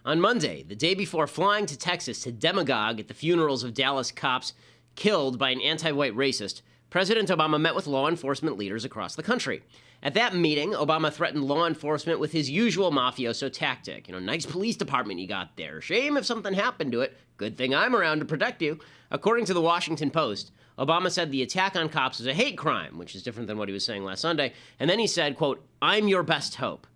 On Monday, the day before flying to Texas to demagogue at the funerals of Dallas cops killed by an anti-white racist, President Obama met with law enforcement leaders across the country. At that meeting, Obama threatened law enforcement with his usual mafioso tactic. Nice police department you got there. Shame if something happened to it. Good thing I'm around to protect you. According to the Washington Post, Obama said the attack on cops was a hate crime, which is different than what he was saying last Sunday. And then he said, quote, "I'm your best hope."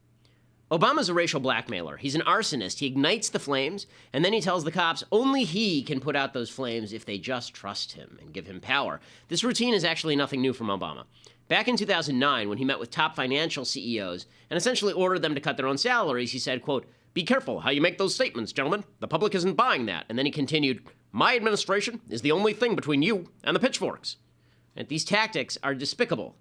Obama's a racial blackmailer. He's an arsonist. He ignites the flames, and then he tells the cops only he can put out those flames if they just trust him and give him power. This routine is actually nothing new from Obama. Back in 2009, when he met with top financial CEOs and essentially ordered them to cut their own salaries, he said, quote, "Be careful how you make those statements, gentlemen. The public isn't buying that." And then he continued, "My administration is the only thing between you and the pitchforks." And these tactics are despicable,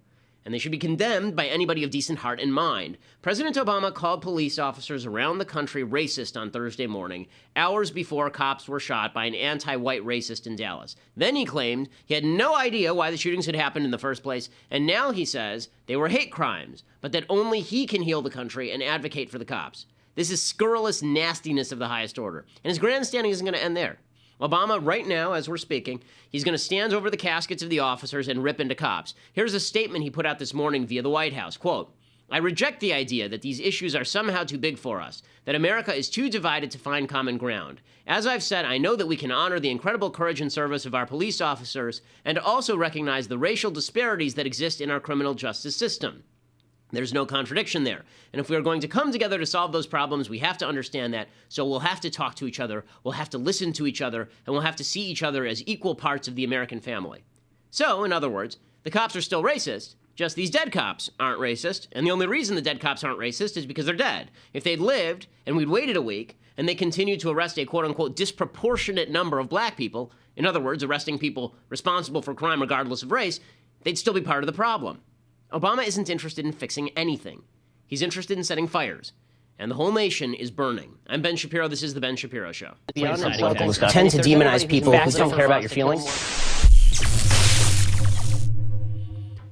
and they should be condemned by anybody of decent heart and mind. President Obama called police officers around the country racist on Thursday morning, hours before cops were shot by an anti-white racist in Dallas. Then he claimed he had no idea why the shootings had happened in the first place, and now he says they were hate crimes, but that only he can heal the country and advocate for the cops. This is scurrilous nastiness of the highest order, and his grandstanding isn't going to end there. Obama, right now, as we're speaking, he's going to stand over the caskets of the officers and rip into cops. Here's a statement he put out this morning via the White House. Quote, "I reject the idea that these issues are somehow too big for us, that America is too divided to find common ground. As I've said, I know that we can honor the incredible courage and service of our police officers and also recognize the racial disparities that exist in our criminal justice system. There's no contradiction there. And if we are going to come together to solve those problems, we have to understand that. So we'll have to talk to each other, we'll have to listen to each other, and we'll have to see each other as equal parts of the American family." So, in other words, the cops are still racist, just these dead cops aren't racist, and the only reason the dead cops aren't racist is because they're dead. If they'd lived, and we'd waited a week, and they continued to arrest a quote-unquote disproportionate number of black people, in other words, arresting people responsible for crime regardless of race, they'd still be part of the problem. Obama isn't interested in fixing anything. He's interested in setting fires. And the whole nation is burning. I'm Ben Shapiro. This is The Ben Shapiro Show. Tend to demonize people who don't care about your feelings.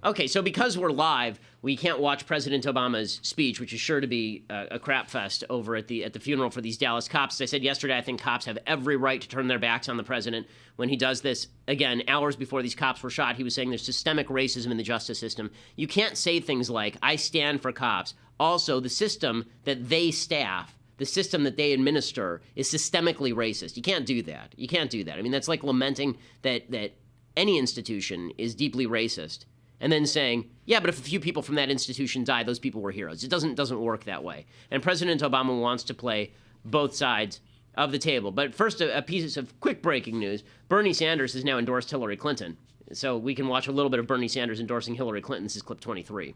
Okay, so because we're live, we can't watch President Obama's speech, which is sure to be a crap fest over at the funeral for these Dallas cops. As I said yesterday, I think cops have every right to turn their backs on the president when he does this. Again, hours before these cops were shot, he was saying there's systemic racism in the justice system. You can't say things like, "I stand for cops." Also, the system that they staff, the system that they administer, is systemically racist. You can't do that. You can't do that. I mean, that's like lamenting that any institution is deeply racist, and then saying, yeah, but if a few people from that institution die, those people were heroes. It doesn't work that way. And President Obama wants to play both sides of the table. But first, a piece of quick breaking news. Bernie Sanders has now endorsed Hillary Clinton. So we can watch a little bit of Bernie Sanders endorsing Hillary Clinton. This is clip 23.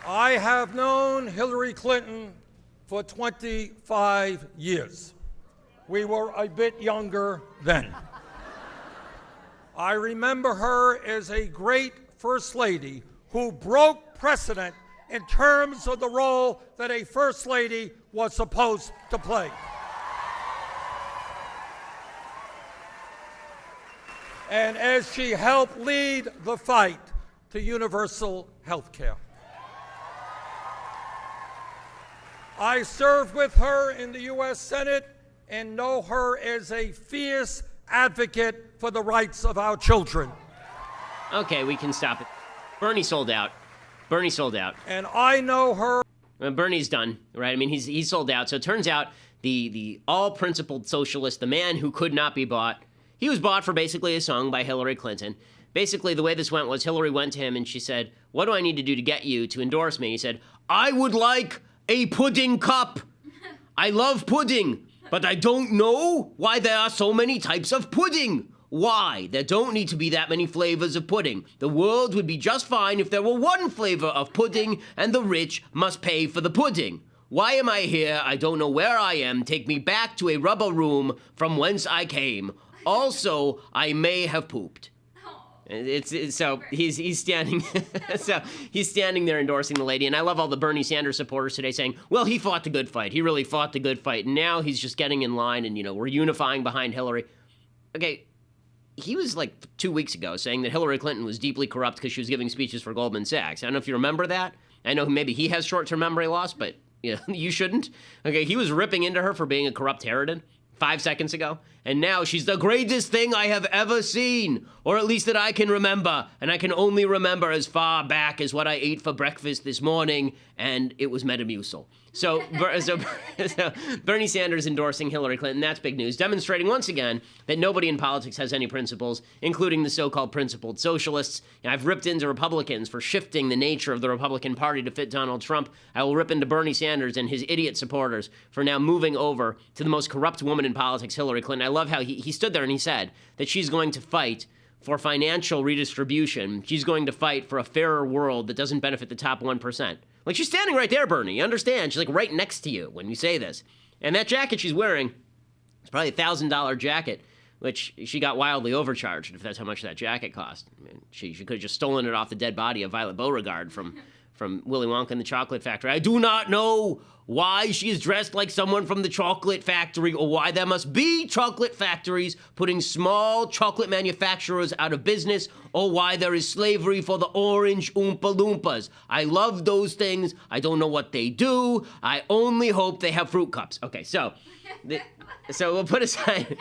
"I have known Hillary Clinton for 25 years. We were a bit younger then. I remember her as a great First Lady who broke precedent in terms of the role that a First Lady was supposed to play. And as she helped lead the fight to universal health care. I served with her in the U.S. Senate and know her as a fierce advocate for the rights of our children. Okay, we can stop it. Bernie sold out. Bernie sold out. And I know her. Bernie's done, right? I mean, he's sold out. So it turns out the all-principled socialist, the man who could not be bought, he was bought for basically a song by Hillary Clinton. Basically, the way this went was Hillary went to him and she said, "What do I need to do to get you to endorse me?" He said, "I would like a pudding cup. I love pudding, but I don't know why there are so many types of pudding. Why? There don't need to be that many flavors of pudding. The world would be just fine if there were one flavor of pudding and the rich must pay for the pudding. Why am I here? I don't know where I am. Take me back to a rubber room from whence I came. Also, I may have pooped." So he's standing so he's standing there endorsing the lady, and I love all the Bernie Sanders supporters today saying, well, he fought the good fight. He really fought the good fight, and now he's just getting in line, and we're unifying behind Hillary. Okay, he was like 2 weeks ago saying that Hillary Clinton was deeply corrupt because she was giving speeches for Goldman Sachs. I don't know if you remember that. I know maybe he has short-term memory loss, but Yeah, you shouldn't. Okay, he was ripping into her for being a corrupt harridan 5 seconds ago, and now she's the greatest thing I have ever seen, or at least that I can remember, and I can only remember as far back as what I ate for breakfast this morning, and it was Metamucil. So Bernie Sanders endorsing Hillary Clinton, that's big news, demonstrating once again that nobody in politics has any principles, including the so-called principled socialists. I've ripped into Republicans for shifting the nature of the Republican Party to fit Donald Trump. I will rip into Bernie Sanders and his idiot supporters for now moving over to the most corrupt woman in politics, Hillary Clinton. I love how he stood there and he said that she's going to fight for financial redistribution. She's going to fight for a fairer world that doesn't benefit the top 1%. Like, she's standing right there, Bernie. You understand? She's like right next to you when you say this. And that jacket she's wearing is probably a $1,000 jacket, which she got wildly overcharged, if that's how much that jacket cost. I mean, she could have just stolen it off the dead body of Violet Beauregard from Willy Wonka and the Chocolate Factory. I do not know why she is dressed like someone from the Chocolate Factory, or why there must be chocolate factories putting small chocolate manufacturers out of business, or why there is slavery for the orange Oompa Loompas. I love those things. I don't know what they do. I only hope they have fruit cups. Okay, so we'll put aside.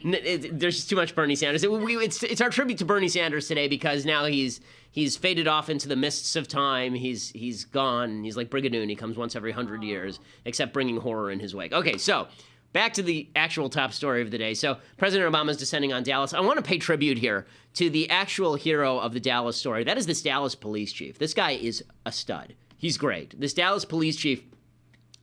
There's too much Bernie Sanders. It's our tribute to Bernie Sanders today because now he's faded off into the mists of time. He's gone. He's like Brigadoon. He comes once every 100 years, except bringing horror in his wake. Okay, so back to the actual top story of the day. So President Obama's descending on Dallas. I want to pay tribute here to the actual hero of the Dallas story. That is this Dallas police chief. This guy is a stud. He's great. This Dallas police chief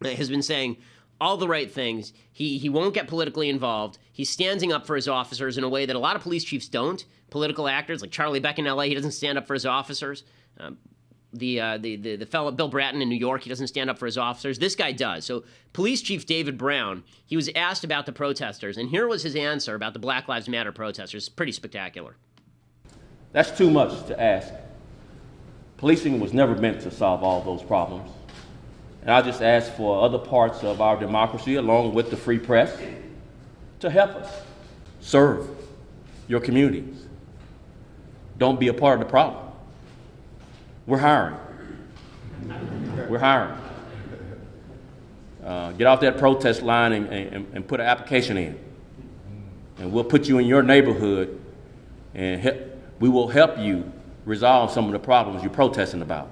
has been saying all the right things. He won't get politically involved. He's standing up for his officers in a way that a lot of police chiefs don't. Political actors like Charlie Beck in L.A., he doesn't stand up for his officers. The fellow Bill Bratton in New York, he doesn't stand up for his officers. This guy does. So Police Chief David Brown, he was asked about the protesters, and here was his answer about the Black Lives Matter protesters. Pretty spectacular. That's too much to ask. Policing was never meant to solve all those problems. And I just ask for other parts of our democracy, along with the free press, to help us serve your communities. Don't be a part of the problem. We're hiring. We're hiring. Get off that protest line and put an application in. And we'll put you in your neighborhood and we will help you resolve some of the problems you're protesting about.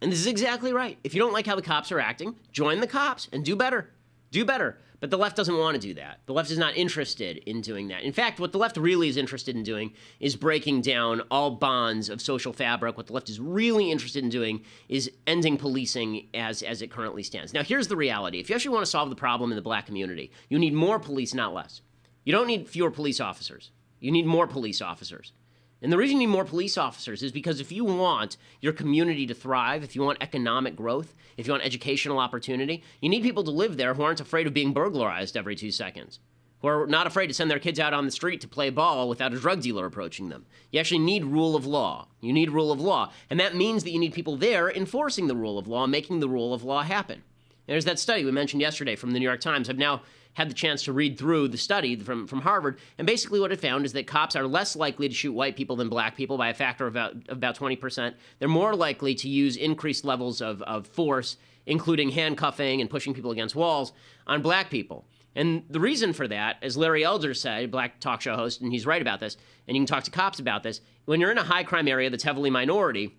And this is exactly right. If you don't like how the cops are acting, join the cops and do better. Do better. But the left doesn't want to do that. The left is not interested in doing that. In fact, what the left really is interested in doing is breaking down all bonds of social fabric. What the left is really interested in doing is ending policing as it currently stands. Now, here's the reality. If you actually want to solve the problem in the black community, you need more police, not less. You don't need fewer police officers. You need more police officers. And the reason you need more police officers is because if you want your community to thrive, if you want economic growth, if you want educational opportunity, you need people to live there who aren't afraid of being burglarized every 2 seconds, who are not afraid to send their kids out on the street to play ball without a drug dealer approaching them. You actually need rule of law. You need rule of law. And that means that you need people there enforcing the rule of law, making the rule of law happen. There's that study we mentioned yesterday from the New York Times. I've now had the chance to read through the study from Harvard, and basically what it found is that cops are less likely to shoot white people than black people by a factor of about 20%. They're more likely to use increased levels of force, including handcuffing and pushing people against walls, on black people. And the reason for that, as Larry Elder said, a black talk show host, and he's right about this, and you can talk to cops about this, when you're in a high crime area that's heavily minority,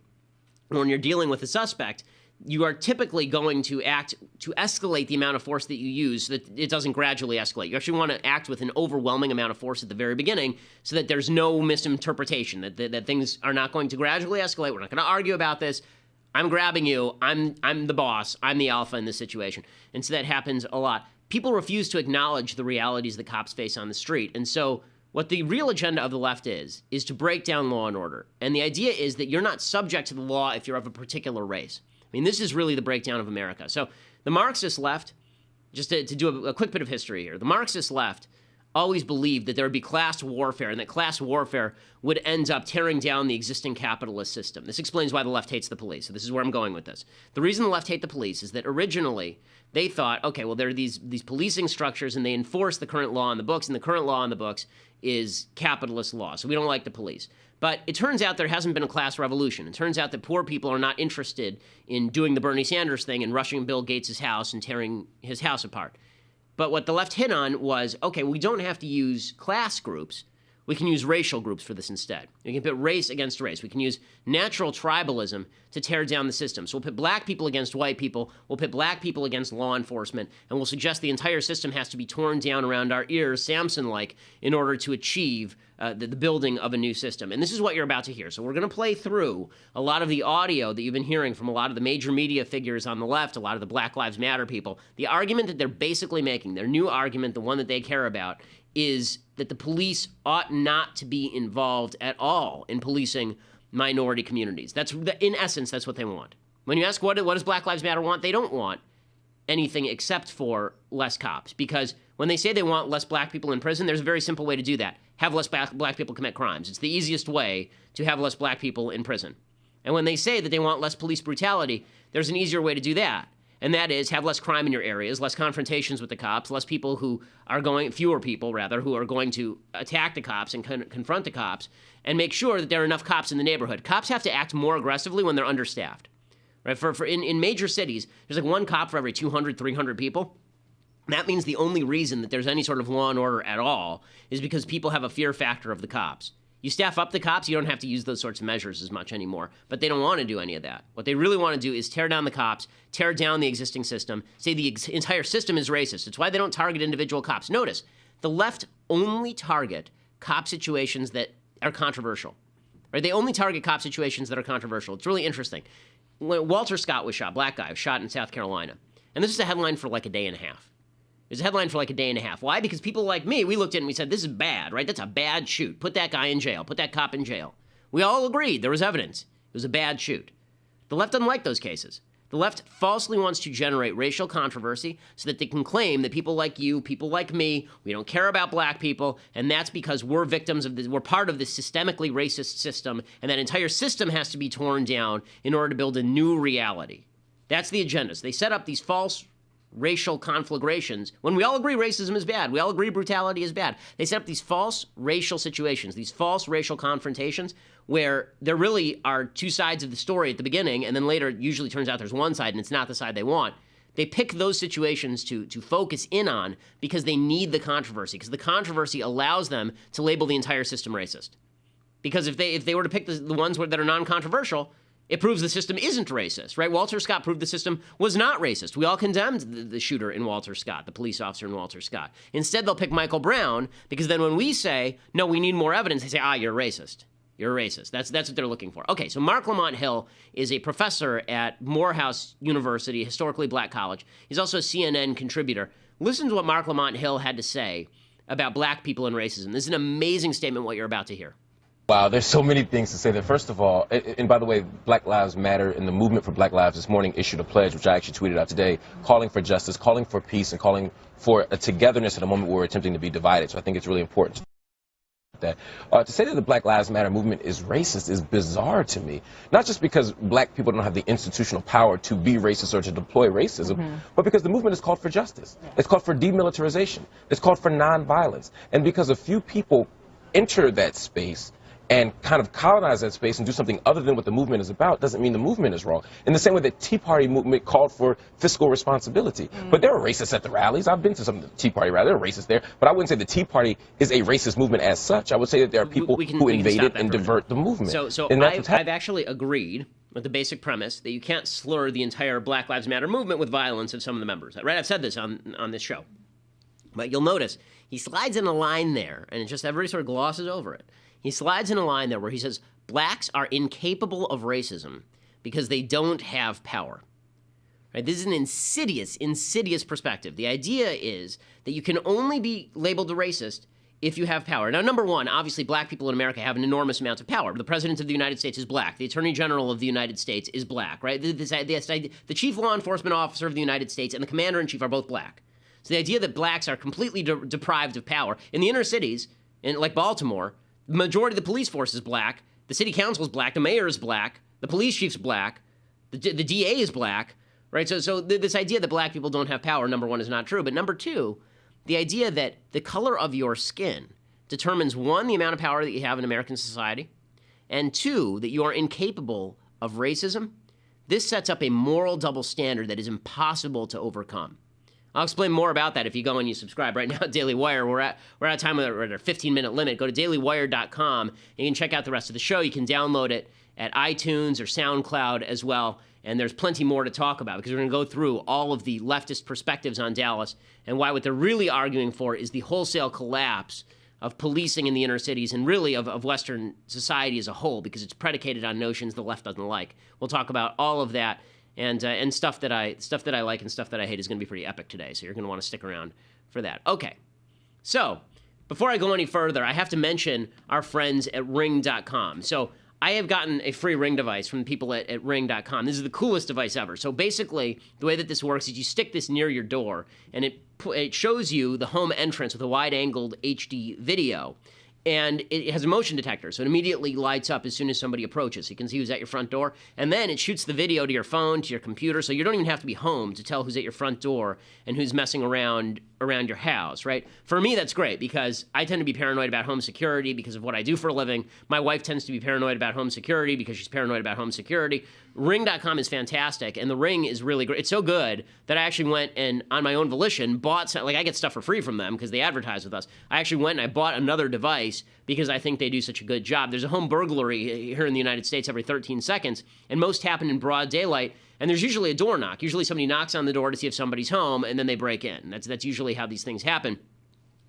when you're dealing with a suspect, you are typically going to act to escalate the amount of force that you use so that it doesn't gradually escalate. You actually want to act with an overwhelming amount of force at the very beginning so that there's no misinterpretation, that things are not going to gradually escalate. We're not going to argue about this. I'm grabbing you. I'm the boss. I'm the alpha in this situation. And so that happens a lot. People refuse to acknowledge the realities that cops face on the street. And so what the real agenda of the left is to break down law and order. And the idea is that you're not subject to the law if you're of a particular race. I mean, this is really the breakdown of America. So the Marxist left, just to do a quick bit of history here, the Marxist left always believed that there would be class warfare and that class warfare would end up tearing down the existing capitalist system. This explains why the left hates the police. So this is where I'm going with this. The reason the left hate the police is that originally they thought, okay, well, there are these policing structures and they enforce the current law in the books, and the current law in the books is capitalist law, so we don't like the police. But it turns out there hasn't been a class revolution. It turns out that poor people are not interested in doing the Bernie Sanders thing and rushing Bill Gates' house and tearing his house apart. But what the left hit on was, okay, we don't have to use class groups. We can use racial groups for this instead. We can put race against race. We can use natural tribalism to tear down the system. So we'll put black people against white people. We'll put black people against law enforcement. And we'll suggest the entire system has to be torn down around our ears, Samson-like, in order to achieve the building of a new system. And this is what you're about to hear. So we're going to play through a lot of the audio that you've been hearing from a lot of the major media figures on the left, a lot of the Black Lives Matter people. The argument that they're basically making, their new argument, the one that they care about, is that the police ought not to be involved at all in policing minority communities. That's, in essence, that's what they want. When you ask what does Black Lives Matter want, they don't want anything except for less cops. Because when they say they want less black people in prison, there's a very simple way to do that. Have less black people commit crimes. It's the easiest way to have less black people in prison. And when they say that they want less police brutality, there's an easier way to do that. And that is have less crime in your areas, less confrontations with the cops, less people who are going, fewer people rather, who are going to attack the cops and confront the cops, and make sure that there are enough cops in the neighborhood. Cops have to act more aggressively when they're understaffed. Right? In major cities, there's like one cop for every 200, 300 people. That means the only reason that there's any sort of law and order at all is because people have a fear factor of the cops. You staff up the cops, you don't have to use those sorts of measures as much anymore. But they don't want to do any of that. What they really want to do is tear down the cops, tear down the existing system, say the entire system is racist. It's why they don't target individual cops. Notice, the left only target cop situations that are controversial. Right? They only target cop situations that are controversial. It's really interesting. When Walter Scott was shot, black guy, was shot in South Carolina. And this is a headline for like a day and a half. It was a headline for like a day and a half. Why? Because people like me, we looked at it and we said, this is bad, right? That's a bad shoot. Put that guy in jail. Put that cop in jail. We all agreed. There was evidence. It was a bad shoot. The left doesn't like those cases. The left falsely wants to generate racial controversy so that they can claim that people like you, people like me, we don't care about black people, and that's because we're victims of this, we're part of this systemically racist system, and that entire system has to be torn down in order to build a new reality. That's the agenda. So they set up these false racial conflagrations when we all agree racism is bad. We all agree brutality is bad. They set up these false racial situations, these false racial confrontations where there really are two sides of the story at the beginning, and then later it usually turns out there's one side and it's not the side they want. They pick those situations to focus in on because they need the controversy, because the controversy allows them to label the entire system racist. Because if they were to pick the ones that are non-controversial, it proves the system isn't racist, right? Walter Scott proved the system was not racist. We all condemned the shooter in Walter Scott, the police officer in Walter Scott. Instead, they'll pick Michael Brown because then when we say, no, we need more evidence, they say, you're racist. You're racist. That's what they're looking for. Okay, so Mark Lamont Hill is a professor at Morehouse University, historically black college. He's also a CNN contributor. Listen to what Mark Lamont Hill had to say about black people and racism. This is an amazing statement, what you're about to hear. Wow, there's so many things to say there. First of all, and by the way, Black Lives Matter and the movement for Black Lives this morning issued a pledge, which I actually tweeted out today, calling for justice, calling for peace, and calling for a togetherness at a moment where we're attempting to be divided. So I think it's really important that. To say that the Black Lives Matter movement is racist is bizarre to me. Not just because black people don't have the institutional power to be racist or to deploy racism, but because the movement is called for justice. It's called for demilitarization. It's called for nonviolence. And because a few people enter that space and kind of colonize that space and do something other than what the movement is about doesn't mean the movement is wrong. In the same way that Tea Party movement called for fiscal responsibility. But there are racists at the rallies. I've been to some of the Tea Party rallies. There are racists there. But I wouldn't say the Tea Party is a racist movement as such. I would say that there are people who invade it and divert the movement. So I've actually agreed with the basic premise that you can't slur the entire Black Lives Matter movement with violence of some of the members. Right? I've said this on this show. But you'll notice he slides in a line there, and just everybody sort of glosses over it. He slides in a line there where he says, blacks are incapable of racism because they don't have power. Right? This is an insidious perspective. The idea is that you can only be labeled a racist if you have power. Now, number one, obviously black people in America have an enormous amount of power. The president of the United States is black. The attorney general of the United States is black, right? The chief law enforcement officer of the United States and the commander-in-chief are both black. So the idea that blacks are completely deprived of power in the inner cities, like Baltimore, the majority of the police force is black, the city council is black, the mayor is black, the police chief's black, the DA is black, right? So this idea that black people don't have power, number one, is not true. But number two, the idea that the color of your skin determines, one, the amount of power that you have in American society, and two, that you are incapable of racism. This sets up a moral double standard that is impossible to overcome. I'll explain more about that if you go and you subscribe. Right now at Daily Wire, we're out of time. We're at our 15-minute limit. Go to dailywire.com, and you can check out the rest of the show. You can download it at iTunes or SoundCloud as well, and there's plenty more to talk about because we're going to go through all of the leftist perspectives on Dallas and why what they're really arguing for is the wholesale collapse of policing in the inner cities and really of Western society as a whole, because it's predicated on notions the left doesn't like. We'll talk about all of that and stuff that I like and stuff that I hate is going to be pretty epic today, so you're going to want to stick around for that. Okay, so before I go any further, I have to mention our friends at Ring.com. So I have gotten a free Ring device from people at Ring.com. This is the coolest device ever. So basically, the way that this works is you stick this near your door, and it shows you the home entrance with a wide-angled HD video. And it has a motion detector, so it immediately lights up as soon as somebody approaches. You can see who's at your front door, and then it shoots the video to your phone, to your computer, so you don't even have to be home to tell who's at your front door and who's messing around your house, right? For me, that's great, because I tend to be paranoid about home security because of what I do for a living. My wife tends to be paranoid about home security because she's paranoid about home security. Ring.com is fantastic, and the Ring is really great. It's so good that I actually went and, on my own volition, bought some, like I get stuff for free from them because they advertise with us. I actually went and I bought another device because I think they do such a good job. There's a home burglary here in the United States every 13 seconds, and most happen in broad daylight, and there's usually a door knock. Usually somebody knocks on the door to see if somebody's home, and then they break in. That's usually how these things happen.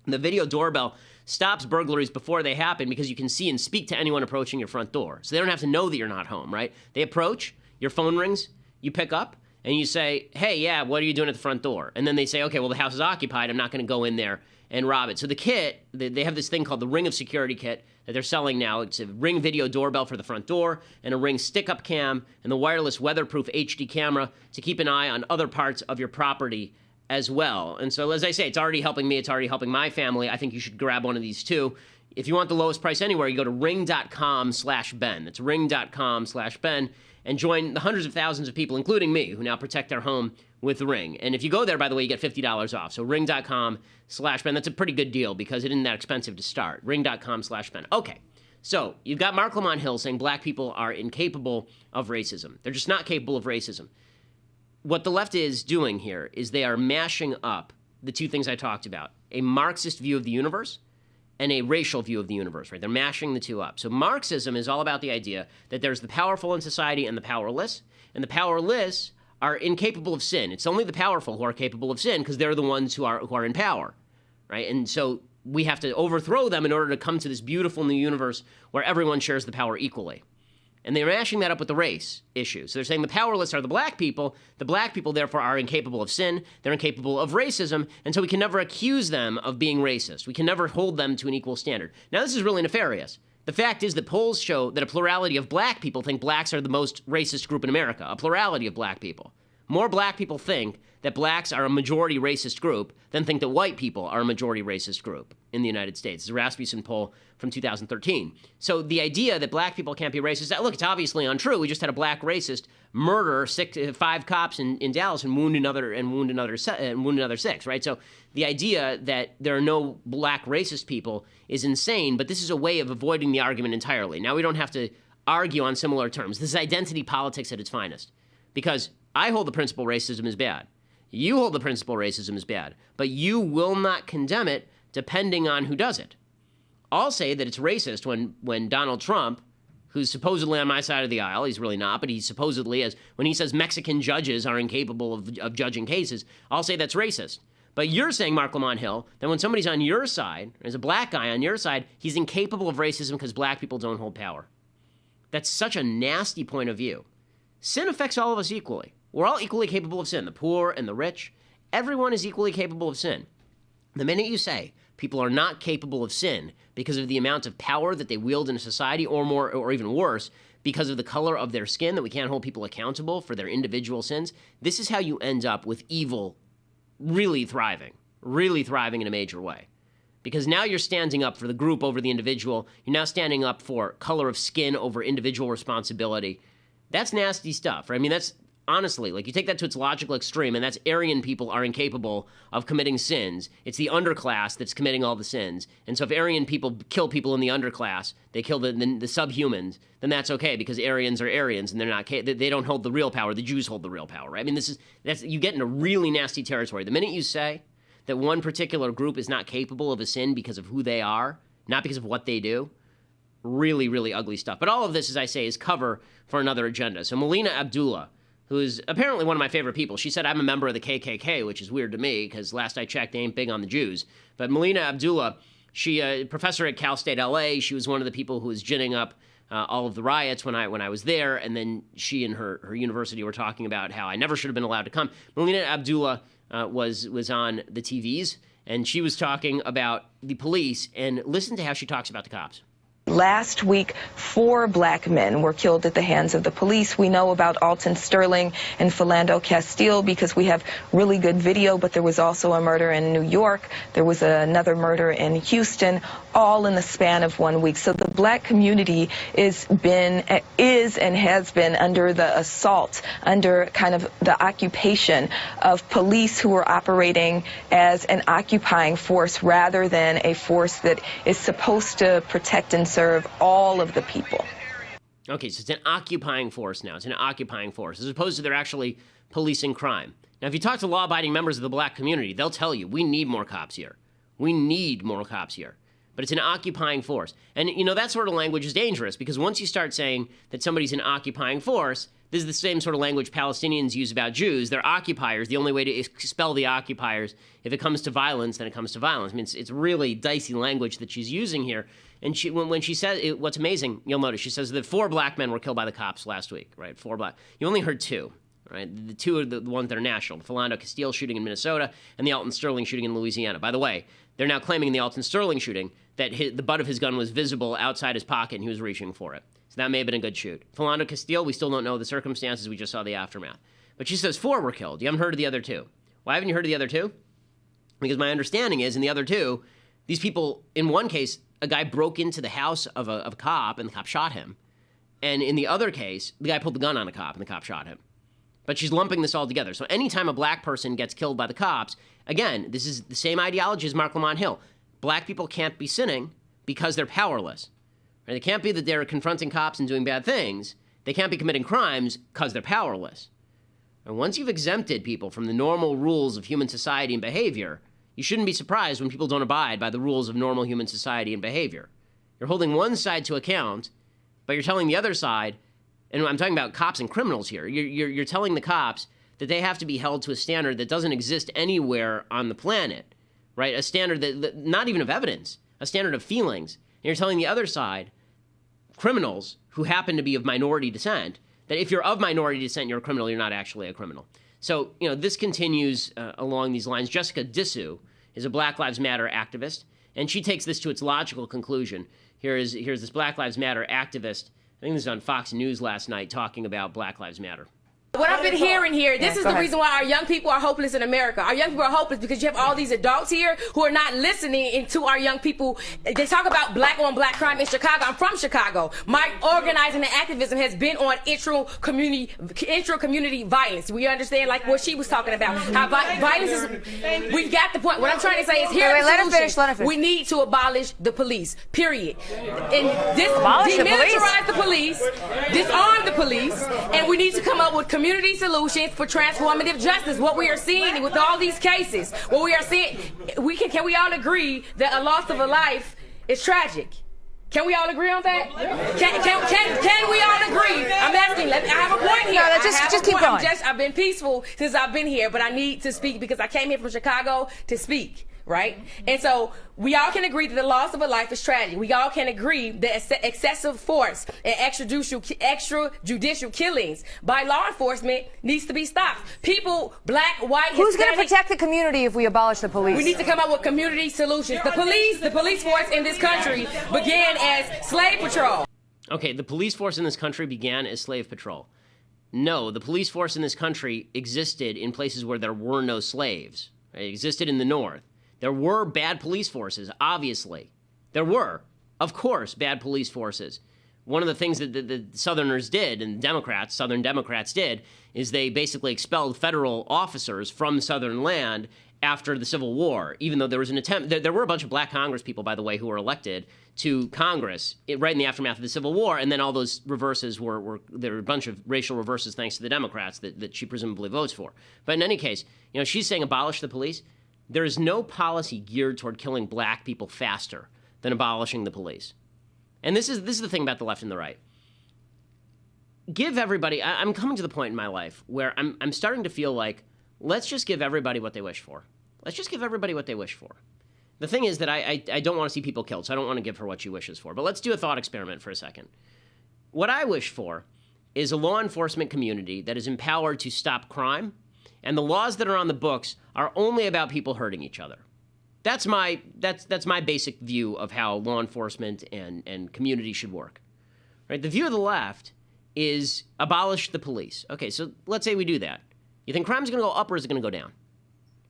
The video doorbell stops burglaries before they happen because you can see and speak to anyone approaching your front door. So they don't have to know that you're not home, right? They approach, your phone rings, you pick up, and you say, hey, yeah, what are you doing at the front door? And then they say, okay, well, the house is occupied. I'm not going to go in there and rob it. So the kit, they have this thing called the Ring of Security kit that they're selling now. It's a Ring video doorbell for the front door and a Ring stick-up cam and the wireless weatherproof HD camera to keep an eye on other parts of your property as well. And so, as I say, it's already helping me. It's already helping my family. I think you should grab one of these too. If you want the lowest price anywhere, you go to ring.com/Ben. That's ring.com/Ben. And join the hundreds of thousands of people, including me, who now protect their home with Ring. And if you go there, by the way, you get $50 off. So ring.com/Ben. That's a pretty good deal because it isn't that expensive to start. Ring.com/Ben. Okay, so you've got Mark Lamont Hill saying black people are incapable of racism. They're just not capable of racism. What the left is doing here is they are mashing up the two things I talked about, a Marxist view of the universe and a racial view of the universe, right? They're mashing the two up. So Marxism is all about the idea that there's the powerful in society and the powerless are incapable of sin. It's only the powerful who are capable of sin because they're the ones who are in power, right? And so we have to overthrow them in order to come to this beautiful new universe where everyone shares the power equally. And they're mashing that up with the race issue. So they're saying the powerless are the black people, therefore, are incapable of sin, they're incapable of racism, and so we can never accuse them of being racist. We can never hold them to an equal standard. Now, this is really nefarious. The fact is that polls show that a plurality of black people think blacks are the most racist group in America, a plurality of black people. More black people think that blacks are a majority racist group than think that white people are a majority racist group in the United States. It's a Rasmussen poll from 2013. So the idea that black people can't be racist, look, it's obviously untrue. We just had a black racist murder 5 cops in Dallas and wound another 6, right? So the idea that there are no black racist people is insane, but this is a way of avoiding the argument entirely. Now we don't have to argue on similar terms. This is identity politics at its finest, because I hold the principle racism is bad. You hold the principle racism is bad, but you will not condemn it depending on who does it. I'll say that it's racist when Donald Trump, who's supposedly on my side of the aisle, he's really not, but he supposedly is, when he says Mexican judges are incapable of judging cases, I'll say that's racist. But you're saying, Mark Lamont Hill, that when somebody's on your side, there's a black guy on your side, he's incapable of racism because black people don't hold power. That's such a nasty point of view. Sin affects all of us equally. We're all equally capable of sin, the poor and the rich. Everyone is equally capable of sin. The minute you say people are not capable of sin because of the amount of power that they wield in a society, or more, or even worse, because of the color of their skin, that we can't hold people accountable for their individual sins, this is how you end up with evil really thriving. really thriving in a major way. Because now you're standing up for the group over the individual. You're now standing up for color of skin over individual responsibility. That's nasty stuff, right? I mean, that's honestly, like, you take that to its logical extreme, and that's Aryan people are incapable of committing sins. It's the underclass that's committing all the sins. And so if Aryan people kill people in the underclass, they kill the subhumans, then that's okay, because Aryans are Aryans, and they don't hold the real power. The Jews hold the real power, right? I mean, you get into really nasty territory. The minute you say that one particular group is not capable of a sin because of who they are, not because of what they do, really, really ugly stuff. But all of this, as I say, is cover for another agenda. So Melina Abdullah, who's apparently one of my favorite people. She said, I'm a member of the KKK, which is weird to me, because last I checked, they ain't big on the Jews. But Melina Abdullah, she a professor at Cal State LA. She was one of the people who was ginning up all of the riots when I was there, and then she and her university were talking about how I never should have been allowed to come. Melina Abdullah was on the TVs, and she was talking about the police, and listen to how she talks about the cops. Last week, 4 black men were killed at the hands of the police. We know about Alton Sterling and Philando Castile because we have really good video, but there was also a murder in New York. There was another murder in Houston, all in the span of 1 week. So the black community is and has been under the assault, under kind of the occupation of police who are operating as an occupying force rather than a force that is supposed to protect and serve all of the people. Okay, so it's an occupying force now. It's an occupying force, as opposed to they're actually policing crime. Now, if you talk to law-abiding members of the black community, they'll tell you, we need more cops here. We need more cops here. But it's an occupying force. And, that sort of language is dangerous, because once you start saying that somebody's an occupying force, this is the same sort of language Palestinians use about Jews. They're occupiers. The only way to expel the occupiers, if it comes to violence, then it comes to violence. I mean, it's really dicey language that she's using here. And when she says, what's amazing, you'll notice, she says that 4 black men were killed by the cops last week, right? 4 black. You only heard 2, right? The 2 are the ones that are national. The Philando Castile shooting in Minnesota and the Alton Sterling shooting in Louisiana. By the way, they're now claiming in the Alton Sterling shooting that the butt of his gun was visible outside his pocket and he was reaching for it. So that may have been a good shoot. Philando Castile, we still don't know the circumstances. We just saw the aftermath. But she says 4 were killed. You haven't heard of the other 2. Why haven't you heard of the other 2? Because my understanding is in the other 2, these people, in one case, a guy broke into the house of a cop and the cop shot him. And in the other case, the guy pulled the gun on a cop and the cop shot him. But she's lumping this all together. So anytime a black person gets killed by the cops, again, this is the same ideology as Mark Lamont Hill. Black people can't be sinning because they're powerless. Right? It can't be that they're confronting cops and doing bad things. They can't be committing crimes because they're powerless. And once you've exempted people from the normal rules of human society and behavior, you shouldn't be surprised when people don't abide by the rules of normal human society and behavior. You're holding one side to account, but you're telling the other side, and I'm talking about cops and criminals here, you're telling the cops that they have to be held to a standard that doesn't exist anywhere on the planet, right? A standard that not even of evidence, a standard of feelings. And you're telling the other side, criminals who happen to be of minority descent, that if you're of minority descent, you're a criminal, you're not actually a criminal. So, this continues along these lines. Jessica Dissu is a Black Lives Matter activist, and she takes this to its logical conclusion. Here's this Black Lives Matter activist, I think this was on Fox News last night, talking about Black Lives Matter. What I've been hearing here, this is the reason why our young people are hopeless in America. Our young people are hopeless because you have all these adults here who are not listening to our young people. They talk about black on black crime in Chicago. I'm from Chicago. My organizing and activism has been on intra-community violence. We understand, like what she was talking about, how violence is, we got the point. What I'm trying to say is let her finish. We need to abolish the police, period. And demilitarize the police, disarm the police, and we need to come up with community solutions for transformative justice. What we are seeing with all these cases, what we are seeing, can we all agree that a loss of a life is tragic? Can we all agree on that? Can we all agree? I'm asking. I have a point here. No, just keep going. I've been peaceful since I've been here, but I need to speak because I came here from Chicago to speak. Right? And so we all can agree that the loss of a life is tragic. We all can agree that excessive force and extrajudicial killings by law enforcement needs to be stopped. People, black, white, Who's going to protect the community if we abolish the police? We need to come up with community solutions. The police force in this country began as slave patrol. Okay, the police force in this country began as slave patrol. No, the police force in this country existed in places where there were no slaves. It existed in the North. There were bad police forces, obviously. There were, of course, bad police forces. One of the things that the Southerners did, and Democrats, Southern Democrats did, is they basically expelled federal officers from Southern land after the Civil War, even though there was an attempt. There were a bunch of black Congress people, by the way, who were elected to Congress right in the aftermath of the Civil War, and then all those reverses there were a bunch of racial reverses thanks to the Democrats that she presumably votes for. But in any case, she's saying abolish the police. There is no policy geared toward killing black people faster than abolishing the police. And this is the thing about the left and the right. Give everybody. I'm coming to the point in my life where I'm starting to feel like, let's just give everybody what they wish for. Let's just give everybody what they wish for. The thing is that I don't want to see people killed, so I don't want to give her what she wishes for. But let's do a thought experiment for a second. What I wish for is a law enforcement community that is empowered to stop crime, and the laws that are on the books are only about people hurting each other. That's my basic view of how law enforcement and community should work. Right? The view of the left is abolish the police. Okay, so let's say we do that. You think crime's going to go up or is it going to go down?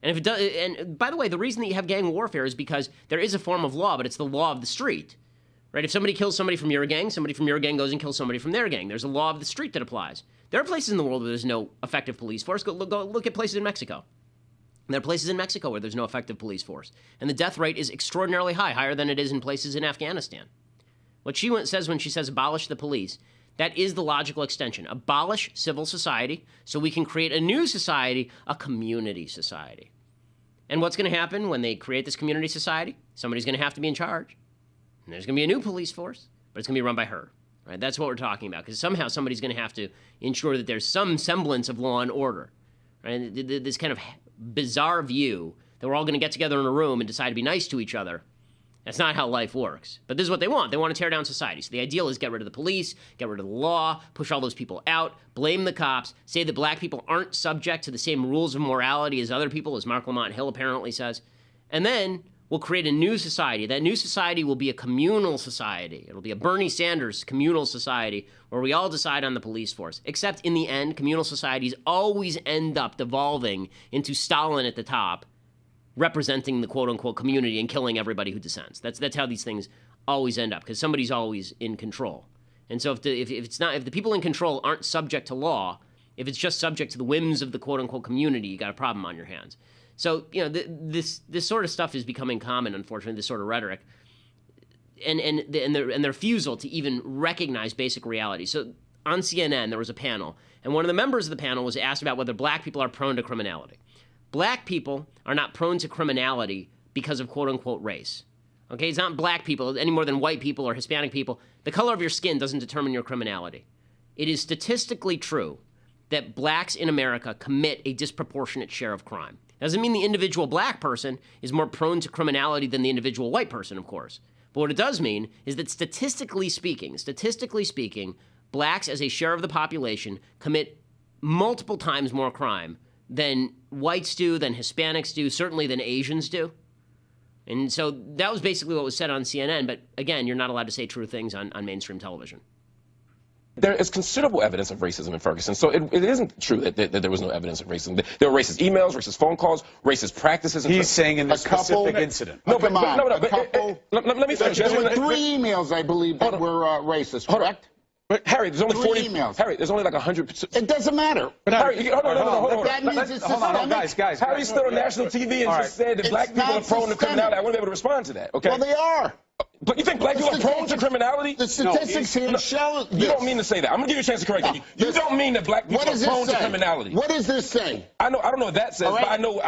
And if it does, and by the way, the reason that you have gang warfare is because there is a form of law, but it's the law of the street. Right? If somebody kills somebody from your gang, somebody from your gang goes and kills somebody from their gang. There's a law of the street that applies. There are places in the world where there's no effective police force. Go look at places in Mexico. There are places in Mexico where there's no effective police force. And the death rate is extraordinarily high, higher than it is in places in Afghanistan. What she says when she says abolish the police, that is the logical extension. Abolish civil society so we can create a new society, a community society. And what's going to happen when they create this community society? Somebody's going to have to be in charge. And there's going to be a new police force, but it's going to be run by her. Right? That's what we're talking about, because somehow somebody's going to have to ensure that there's some semblance of law and order. Right? This kind of bizarre view that we're all going to get together in a room and decide to be nice to each other. That's not how life works. But this is what they want. They want to tear down society. So the ideal is get rid of the police, get rid of the law, push all those people out, blame the cops, say that black people aren't subject to the same rules of morality as other people, as Mark Lamont Hill apparently says. And then we'll create a new society. That new society will be a communal society. It'll be a Bernie Sanders communal society where we all decide on the police force. Except in the end, communal societies always end up devolving into Stalin at the top, representing the quote-unquote community and killing everybody who dissents. That's how these things always end up, because somebody's always in control. And so if the people in control aren't subject to law, if it's just subject to the whims of the quote-unquote community, you got a problem on your hands. So this sort of stuff is becoming common, unfortunately, this sort of rhetoric, and their refusal to even recognize basic reality. So on CNN there was a panel, and one of the members of the panel was asked about whether black people are prone to criminality. Black people are not prone to criminality because of quote-unquote race. Okay, it's not black people any more than white people or Hispanic people. The color of your skin doesn't determine your criminality. It is statistically true that blacks in America commit a disproportionate share of crime. Doesn't mean the individual black person is more prone to criminality than the individual white person, of course. But what it does mean is that statistically speaking, blacks as a share of the population commit multiple times more crime than whites do, than Hispanics do, certainly than Asians do. And so that was basically what was said on CNN, but again, you're not allowed to say true things on mainstream television. There is considerable evidence of racism in Ferguson, so it isn't true that there was no evidence of racism. There were racist emails, racist phone calls, racist practices. He's saying in this specific incident. No, but let me finish. There were 3 emails, I believe, that were racist, correct? But Harry, there's only 3 emails. Harry, there's only like 100. It doesn't matter. But Harry, hold on. That means it's systemic. Guys. Harry's still on national TV and just said that black people are prone to criminality. I wouldn't be able to respond to that. Okay. Well, they are. But you think black people are prone to criminality? The statistics here show this. You don't mean to say that. I'm going to give you a chance to correct me. You don't mean that black people are prone to criminality. What does this say? I don't know what that says, but I know...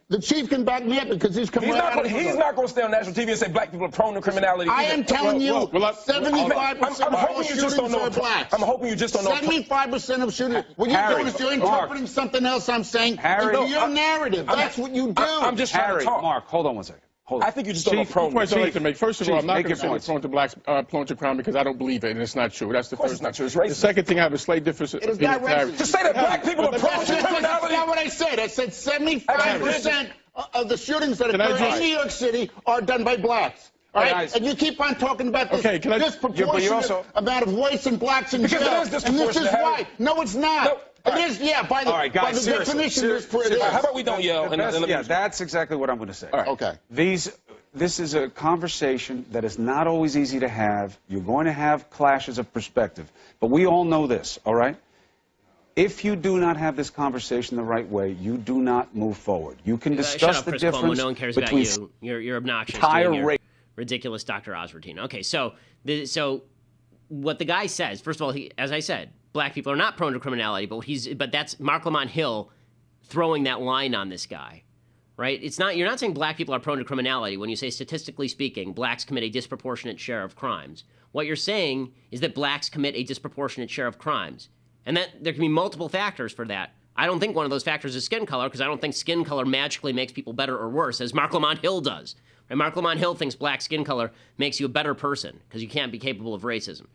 The chief can back me up because he's coming right out of He's not going to stay on national TV and say black people are prone to criminality. I am telling you, 75% of all shootings are blacks. I'm hoping you just don't know. 75% of shootings... What you're doing is you're interpreting something else I'm saying into your narrative. That's what you do. I'm just trying to talk. Mark, hold on one second. I think you just don't know prone. Two points I'd like to make. First of all, I'm not going to say prone to blacks, prone to crime because I don't believe it, and it's not true. That's the first. It's not true. It's racist. The second thing, I have a slight difference. It is not racist. To say that black people are prone to criminality. That's not what I said. I said 75% of the shootings that occur in New York City are done by blacks. All right? And you keep on talking about this disproportionate amount of whites and blacks in jail. Because it is disproportionate. And this is why. No, it's not. It is, yeah, by the, all right, guys, by the definition. Seriously. How about we don't yell? Yeah, that's exactly what I'm going to say. All right. Okay. This is a conversation that is not always easy to have. You're going to have clashes of perspective. But we all know this, all right? If you do not have this conversation the right way, you do not move forward. You can discuss the difference no one cares between about you. You're obnoxious. Entire doing your ridiculous Dr. Oz routine. Okay, so what the guy says, first of all, as I said, black people are not prone to criminality, but that's Mark Lamont Hill throwing that line on this guy, right? You're not saying black people are prone to criminality when you say, statistically speaking, blacks commit a disproportionate share of crimes. What you're saying is that blacks commit a disproportionate share of crimes, and that there can be multiple factors for that. I don't think one of those factors is skin color, because I don't think skin color magically makes people better or worse, as Mark Lamont Hill does. Right? Mark Lamont Hill thinks black skin color makes you a better person because you can't be capable of racism.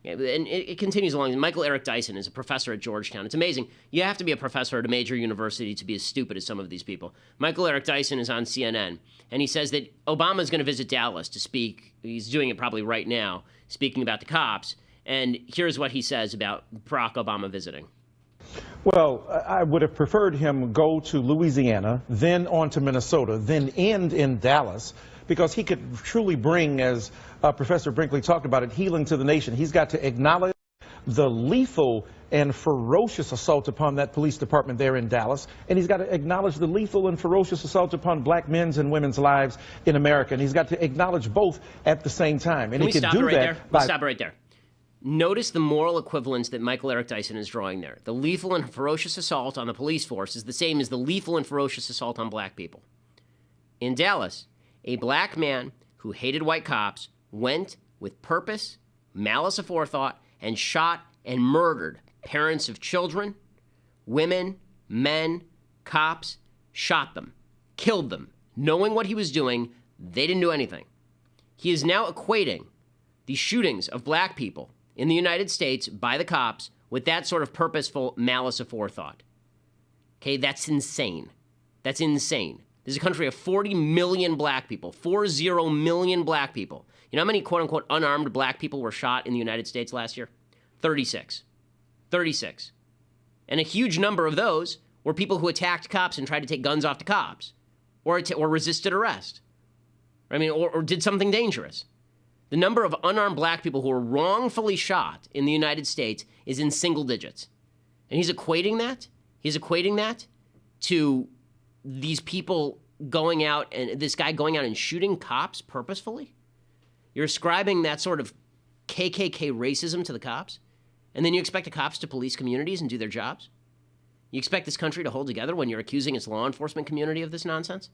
And it continues along. Michael Eric Dyson is a professor at Georgetown. It's amazing. You have to be a professor at a major university to be as stupid as some of these people. Michael Eric Dyson is on CNN, and he says that Obama is going to visit Dallas to speak. He's doing it probably right now, speaking about the cops. And here's what he says about Barack Obama visiting. Well, I would have preferred him go to Louisiana, then on to Minnesota, then end in Dallas, because he could truly bring, as Professor Brinkley talked about it, healing to the nation. He's got to acknowledge the lethal and ferocious assault upon that police department there in Dallas, and he's got to acknowledge the lethal and ferocious assault upon black men's and women's lives in America, and he's got to acknowledge both at the same time. And he can do that by... Stop right there. Notice the moral equivalence that Michael Eric Dyson is drawing there. The lethal and ferocious assault on the police force is the same as the lethal and ferocious assault on black people. In Dallas, a black man who hated white cops went with purpose, malice aforethought, and shot and murdered parents of children, women, men, cops, shot them, killed them. Knowing what he was doing, they didn't do anything. He is now equating the shootings of black people in the United States by the cops with that sort of purposeful malice aforethought. Okay, that's insane. That's insane. This is a country of 40 million black people, 40 million black people. You know how many quote-unquote unarmed black people were shot in the United States last year? 36. 36. And a huge number of those were people who attacked cops and tried to take guns off the cops or resisted arrest. I mean, or did something dangerous. The number of unarmed black people who were wrongfully shot in the United States is in single digits. And he's equating that to these people going out and this guy going out and shooting cops purposefully. You're ascribing that sort of KKK racism to the cops, and then you expect the cops to police communities and do their jobs? You expect this country to hold together when you're accusing its law enforcement community of this nonsense?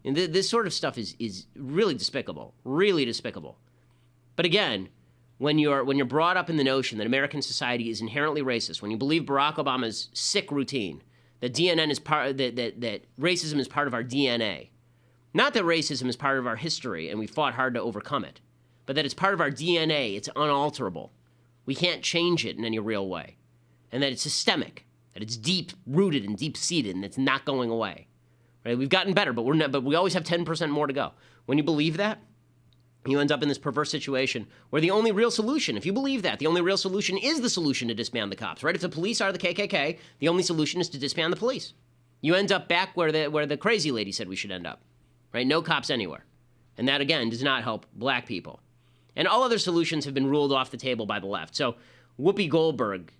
And this sort of stuff is really despicable, really despicable. But again, when you're brought up in the notion that American society is inherently racist, when you believe Barack Obama's sick routine, that that racism is part of our DNA, not that racism is part of our history and we fought hard to overcome it, but that it's part of our DNA, it's unalterable. We can't change it in any real way, and that it's systemic, that it's deep-rooted and deep-seated, and it's not going away. Right? We've gotten better, but we always have 10% more to go. When you believe that, you end up in this perverse situation where the only real solution, if you believe that, the only real solution is the solution to disband the cops, right? If the police are the KKK, the only solution is to disband the police. You end up back where the crazy lady said we should end up, right? No cops anywhere. And that, again, does not help black people. And all other solutions have been ruled off the table by the left. So Whoopi Goldberg,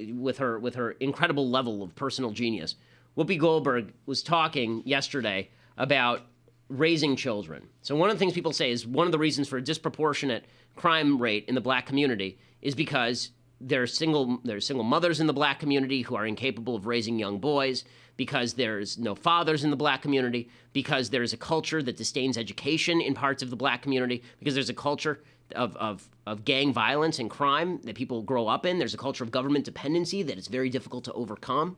with her incredible level of personal genius, Whoopi Goldberg was talking yesterday about raising children. So one of the things people say is one of the reasons for a disproportionate crime rate in the black community is because there's single mothers in the black community who are incapable of raising young boys, because there's no fathers in the black community, because there's a culture that disdains education in parts of the black community, because there's a culture of gang violence and crime that people grow up in. There's a culture of government dependency that it's very difficult to overcome.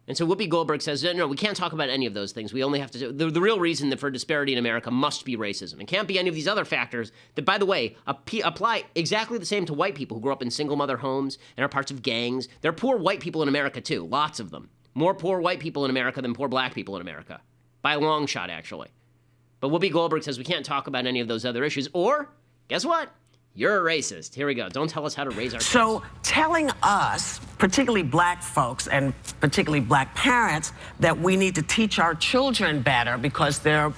And so Whoopi Goldberg says, no, we can't talk about any of those things. We only have to... The real reason that for disparity in America must be racism. It can't be any of these other factors that, by the way, apply exactly the same to white people who grow up in single-mother homes and are parts of gangs. There are poor white people in America, too. Lots of them. More poor white people in America than poor black people in America. By a long shot, actually. But Whoopi Goldberg says we can't talk about any of those other issues. Or, guess what? You're a racist. Here we go. Don't tell us how to raise our kids. So telling us, particularly black folks and particularly black parents, that we need to teach our children better because they're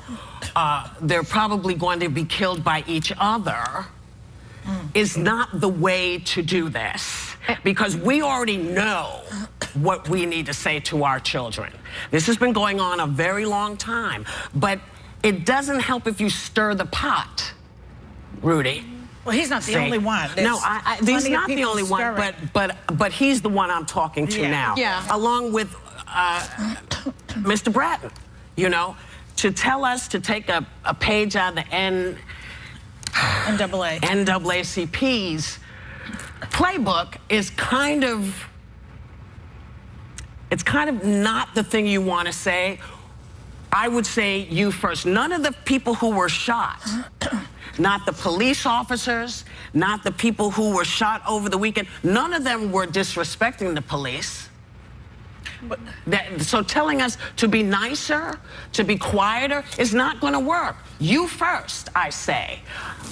probably going to be killed by each other is not the way to do this. Because we already know what we need to say to our children. This has been going on a very long time. But it doesn't help if you stir the pot, Rudy. Well, he's not the only one. No, he's not the only one, but he's the one I'm talking to now. Yeah. Along with Mr. Bratton, you know, to tell us to take a page out of the NAACP's playbook is kind of not the thing you want to say. I would say you first. None of the people who were shot, not the police officers, not the people who were shot over the weekend, none of them were disrespecting the police. So telling us to be nicer, to be quieter, is not going to work. You first, I say.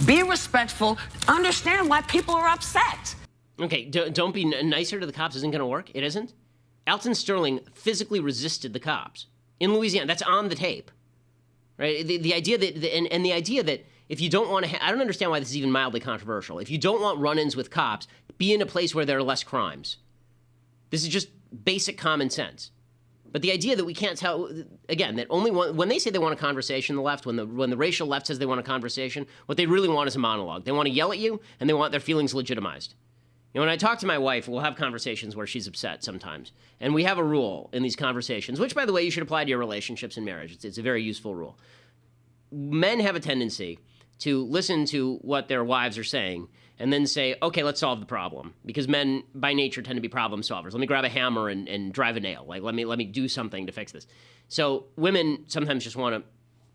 Be respectful. Understand why people are upset. Okay, don't be nicer to the cops isn't going to work. It isn't. Alton Sterling physically resisted the cops in Louisiana. That's on the tape, right? The idea that the idea that if you don't want to, I don't understand why this is even mildly controversial. If you don't want run-ins with cops, be in a place where there are less crimes. This is just basic common sense. But the idea that we can't tell, again, that only when they say they want a conversation, the left, when the racial left says they want a conversation, what they really want is a monologue. They want to yell at you, and they want their feelings legitimized. You know, when I talk to my wife, we'll have conversations where she's upset sometimes. And we have a rule in these conversations, which, by the way, you should apply to your relationships and marriage. It's a very useful rule. Men have a tendency to listen to what their wives are saying and then say, okay, let's solve the problem. Because men, by nature, tend to be problem solvers. Let me grab a hammer and drive a nail. Like, let me do something to fix this. So women sometimes just want to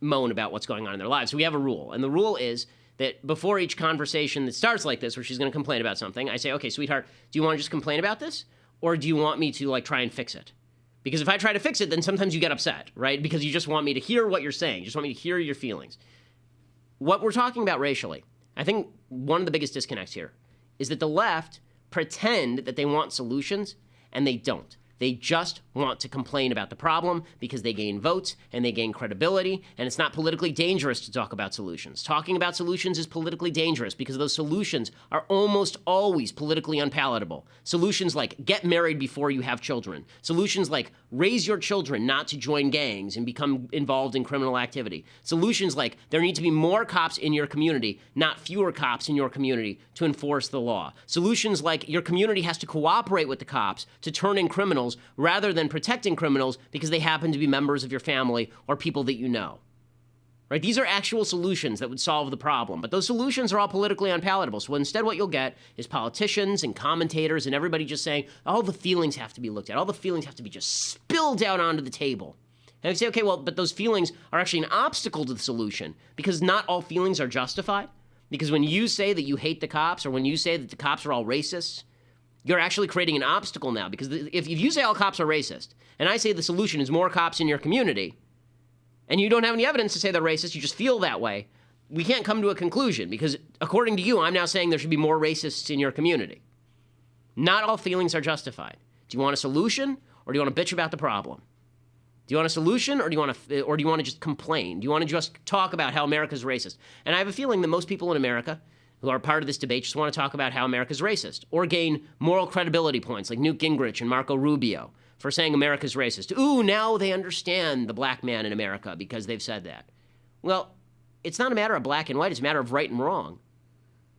moan about what's going on in their lives. So we have a rule. And the rule is that before each conversation that starts like this, where she's going to complain about something, I say, okay, sweetheart, do you want to just complain about this? Or do you want me to, like, try and fix it? Because if I try to fix it, then sometimes you get upset, right? Because you just want me to hear what you're saying. You just want me to hear your feelings. What we're talking about racially, I think one of the biggest disconnects here is that the left pretend that they want solutions, and they don't. They just want to complain about the problem because they gain votes and they gain credibility, and it's not politically dangerous to talk about solutions. Talking about solutions is politically dangerous because those solutions are almost always politically unpalatable. Solutions like get married before you have children. Solutions like raise your children not to join gangs and become involved in criminal activity. Solutions like there need to be more cops in your community, not fewer cops in your community to enforce the law. Solutions like your community has to cooperate with the cops to turn in criminals rather than protecting criminals because they happen to be members of your family or people that you know. Right? These are actual solutions that would solve the problem, but those solutions are all politically unpalatable. So instead what you'll get is politicians and commentators and everybody just saying, all the feelings have to be looked at. All the feelings have to be just spilled out onto the table. And I say, okay, well, but those feelings are actually an obstacle to the solution because not all feelings are justified. Because when you say that you hate the cops or when you say that the cops are all racists, you're actually creating an obstacle now. Because if you say all cops are racist, and I say the solution is more cops in your community, and you don't have any evidence to say they're racist, you just feel that way, we can't come to a conclusion. Because according to you, I'm now saying there should be more racists in your community. Not all feelings are justified. Do you want a solution, or do you want to bitch about the problem? Do you want a solution, or do you want to just complain? Do you want to just talk about how America's racist? And I have a feeling that most people in America who are part of this debate just want to talk about how America's racist or gain moral credibility points like Newt Gingrich and Marco Rubio for saying America's racist. Ooh, now they understand the black man in America because they've said that. Well, it's not a matter of black and white. It's a matter of right and wrong.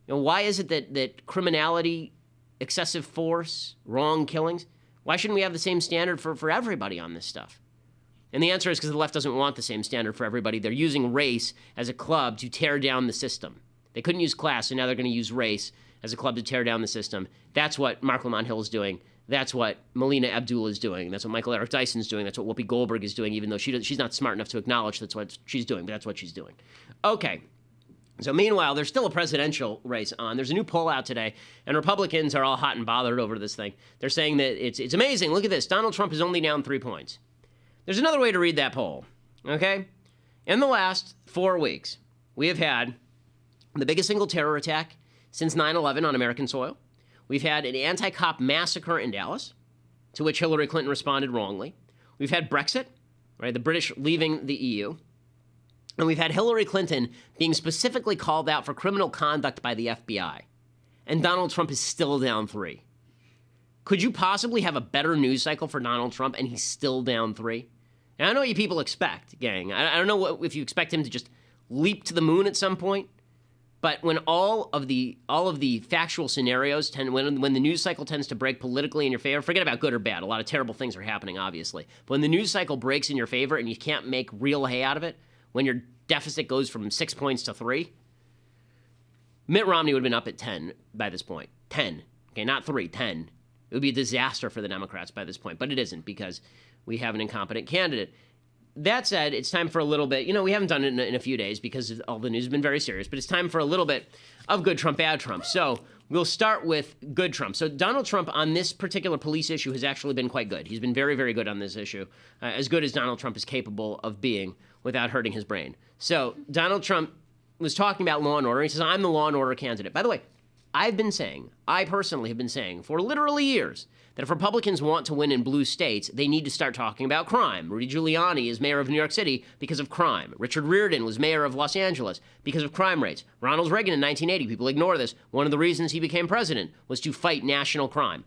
You know, why is it that criminality, excessive force, wrong killings, why shouldn't we have the same standard for everybody on this stuff? And the answer is because the left doesn't want the same standard for everybody. They're using race as a club to tear down the system. They couldn't use class, so now they're going to use race as a club to tear down the system. That's what Mark Lamont Hill is doing. That's what Melina Abdul is doing. That's what Michael Eric Dyson is doing. That's what Whoopi Goldberg is doing, even though she's not smart enough to acknowledge that's what she's doing, but that's what she's doing. Okay. So meanwhile, there's still a presidential race on. There's a new poll out today, and Republicans are all hot and bothered over this thing. They're saying that it's amazing. Look at this. Donald Trump is only down 3 points. There's another way to read that poll, okay? In the last 4 weeks, we have had the biggest single terror attack since 9/11 on American soil. We've had an anti-cop massacre in Dallas, to which Hillary Clinton responded wrongly. We've had Brexit, right, the British leaving the EU. And we've had Hillary Clinton being specifically called out for criminal conduct by the FBI. And Donald Trump is still down 3. Could you possibly have a better news cycle for Donald Trump and he's still down 3? And I know what you people expect, gang. I don't know if you expect him to just leap to the moon at some point. But when all of the factual scenarios when the news cycle tends to break politically in your favor, forget about good or bad. A lot of terrible things are happening, obviously. But when the news cycle breaks in your favor and you can't make real hay out of it, when your deficit goes from 6 points to 3, Mitt Romney would have been up at 10 by this point. 10. Okay, not 3, 10. It would be a disaster for the Democrats by this point, but it isn't because we have an incompetent candidate. That said, it's time for a little bit, we haven't done it in a few days because all the news has been very serious, but it's time for a little bit of good Trump, bad Trump. So we'll start with good Trump. So Donald Trump on this particular police issue has actually been quite good. He's been very, very good on this issue, as good as Donald Trump is capable of being without hurting his brain. So Donald Trump was talking about law and order. He says, I'm the law and order candidate. By the way, I personally have been saying for literally years that if Republicans want to win in blue states, they need to start talking about crime. Rudy Giuliani is mayor of New York City because of crime. Richard Riordan was mayor of Los Angeles because of crime rates. Ronald Reagan in 1980, people ignore this, one of the reasons he became president was to fight national crime.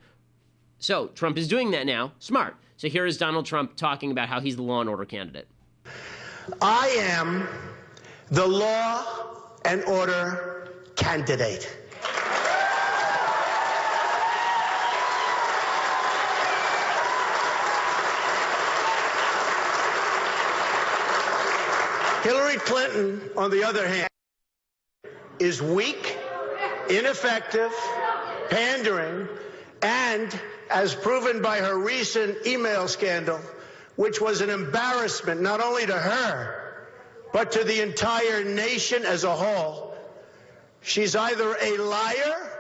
So Trump is doing that now. Smart. So here is Donald Trump talking about how he's the law and order candidate. I am the law and order candidate. Hillary Clinton, on the other hand, is weak, ineffective, pandering, and, as proven by her recent email scandal, which was an embarrassment not only to her, but to the entire nation as a whole, she's either a liar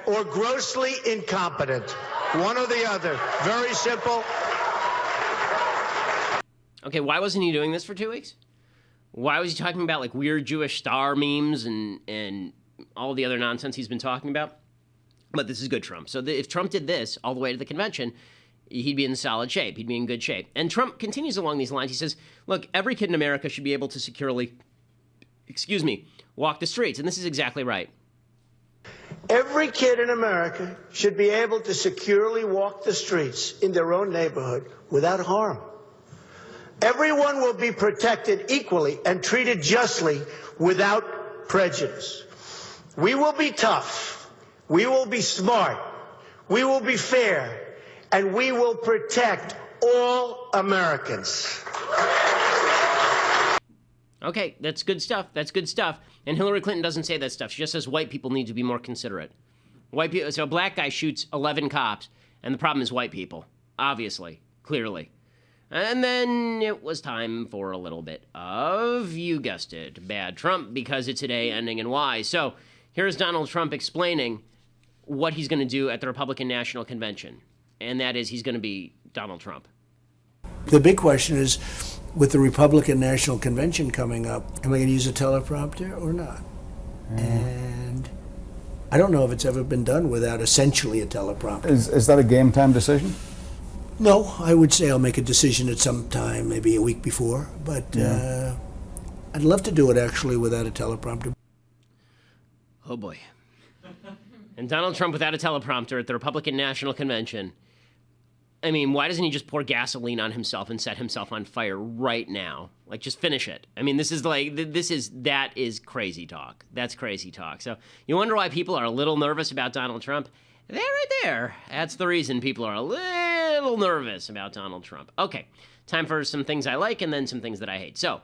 or grossly incompetent. One or the other. Very simple. Okay, why wasn't he doing this for 2 weeks? Why was he talking about like weird Jewish star memes and all the other nonsense he's been talking about? But this is good Trump. So if Trump did this all the way to the convention, he'd be in solid shape. He'd be in good shape. And Trump continues along these lines. He says, look, every kid in America should be able to securely, walk the streets. And this is exactly right. Every kid in America should be able to securely walk the streets in their own neighborhood without harm. Everyone will be protected equally and treated justly without prejudice. We will be tough. We will be smart. We will be fair. And we will protect all Americans. Okay, that's good stuff. That's good stuff. And Hillary Clinton doesn't say that stuff. She just says white people need to be more considerate. White people. So a black guy shoots 11 cops, and the problem is white people. Obviously, clearly. And then it was time for a little bit of, you guessed it, bad Trump, because it's a day ending in Y. So here's Donald Trump explaining what he's going to do at the Republican National Convention. And that is he's going to be Donald Trump. The big question is, with the Republican National Convention coming up, am I going to use a teleprompter or not? And I don't know if it's ever been done without essentially a teleprompter. Is that a game time decision? No, I would say I'll make a decision at some time, maybe a week before, but I'd love to do it actually without a teleprompter. Oh boy. And Donald Trump without a teleprompter at the Republican National Convention. I mean, why doesn't he just pour gasoline on himself and set himself on fire right now? Like, just finish it. I mean, that is crazy talk. That's crazy talk. So you wonder why people are a little nervous about Donald Trump? There, right there. That's the reason people are a little nervous about Donald Trump. Okay, time for some things I like and then some things that I hate. So,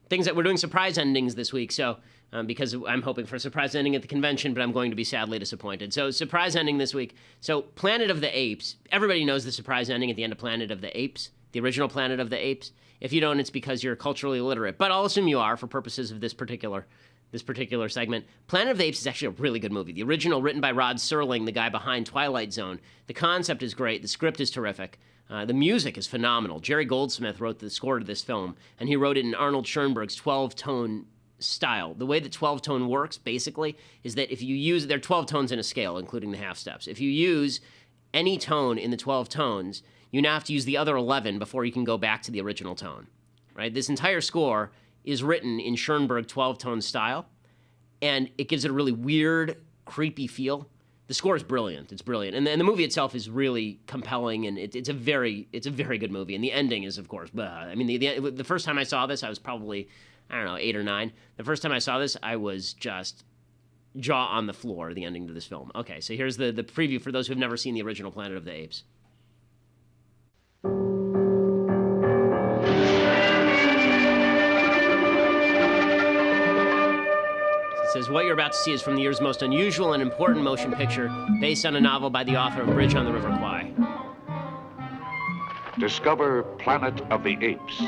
things that we're doing surprise endings this week. So, because I'm hoping for a surprise ending at the convention, but I'm going to be sadly disappointed. So, surprise ending this week. So, Planet of the Apes. Everybody knows the surprise ending at the end of Planet of the Apes, the original Planet of the Apes. If you don't, it's because you're culturally illiterate. But I'll assume you are for purposes of this particular segment. Planet of the Apes is actually a really good movie. The original, written by Rod Serling, the guy behind Twilight Zone. The concept is great. The script is terrific. The music is phenomenal. Jerry Goldsmith wrote the score to this film, and he wrote it in Arnold Schoenberg's 12-tone style. The way that 12-tone works, basically, is that if you use, there are 12 tones in a scale, including the half steps. If you use any tone in the 12 tones, you now have to use the other 11 before you can go back to the original tone, right? This entire score is written in Schoenberg 12-tone style, and it gives it a really weird, creepy feel. The score is brilliant. It's brilliant. And the movie itself is really compelling, and it's a very good movie. And the ending is, of course, I mean, the first time I saw this, I was probably, I don't know, 8 or 9. The first time I saw this, I was just jaw on the floor, the ending to this film. Okay, so here's the preview for those who have never seen the original Planet of the Apes. It says, what you're about to see is from the year's most unusual and important motion picture based on a novel by the author of Bridge on the River Kwai. Discover Planet of the Apes.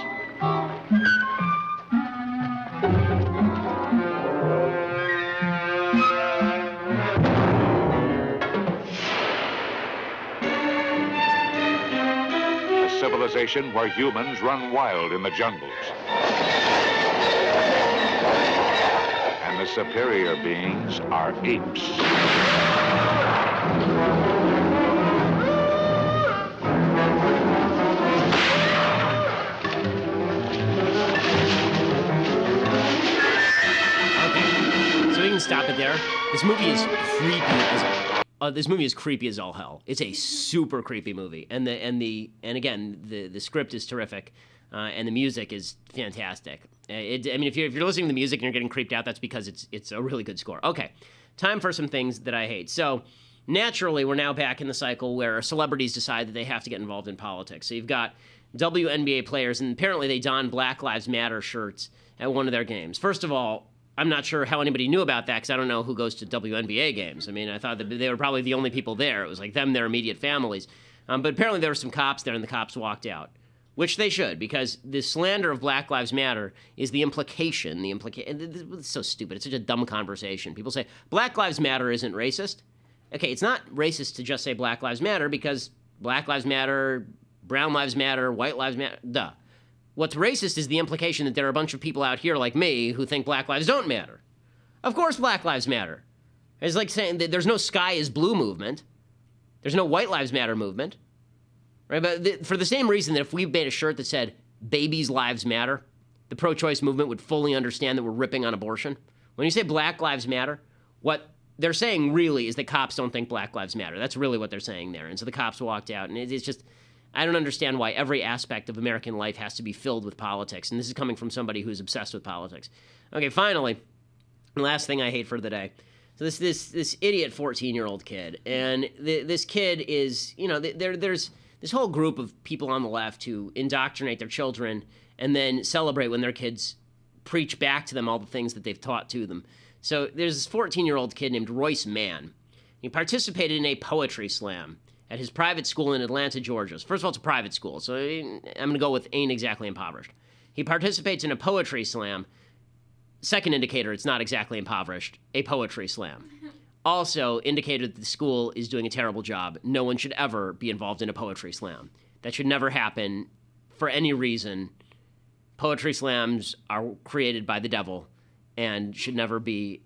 A civilization where humans run wild in the jungles. The superior beings are apes. Okay, so we can stop it there. This movie is creepy as all hell. It's a super creepy movie, and again the script is terrific, and the music is fantastic. I mean, if you're listening to the music and you're getting creeped out, that's because it's a really good score. Okay, time for some things that I hate. So naturally, we're now back in the cycle where celebrities decide that they have to get involved in politics. So you've got WNBA players, and apparently they don Black Lives Matter shirts at one of their games. First of all, I'm not sure how anybody knew about that because I don't know who goes to WNBA games. I mean, I thought that they were probably the only people there. It was like them, their immediate families. But apparently there were some cops there, and the cops walked out. Which they should, because the slander of Black Lives Matter is the implication. It's so stupid. It's such a dumb conversation. People say, Black Lives Matter isn't racist. Okay, it's not racist to just say Black Lives Matter because Black Lives Matter, Brown Lives Matter, White Lives Matter, duh. What's racist is the implication that there are a bunch of people out here like me who think Black lives don't matter. Of course Black Lives Matter. It's like saying that there's no sky is blue movement. There's no White Lives Matter movement. Right, but for the same reason that if we made a shirt that said "Babies' Lives Matter," the pro-choice movement would fully understand that we're ripping on abortion. When you say Black Lives Matter, what they're saying really is that cops don't think Black Lives Matter. That's really what they're saying there. And so the cops walked out, and it's just, I don't understand why every aspect of American life has to be filled with politics. And this is coming from somebody who's obsessed with politics. Okay, finally, the last thing I hate for the day. So this idiot 14-year-old kid, and this kid is, you know, there's this whole group of people on the left who indoctrinate their children and then celebrate when their kids preach back to them all the things that they've taught to them. So there's this 14-year-old kid named Royce Mann. He participated in a poetry slam at his private school in Atlanta, Georgia. First of all, it's a private school, so I'm going to go with ain't exactly impoverished. He participates in a poetry slam. Second indicator, it's not exactly impoverished, a poetry slam. Also indicated that the school is doing a terrible job. No one should ever be involved in a poetry slam. That should never happen for any reason. Poetry slams are created by the devil and should never be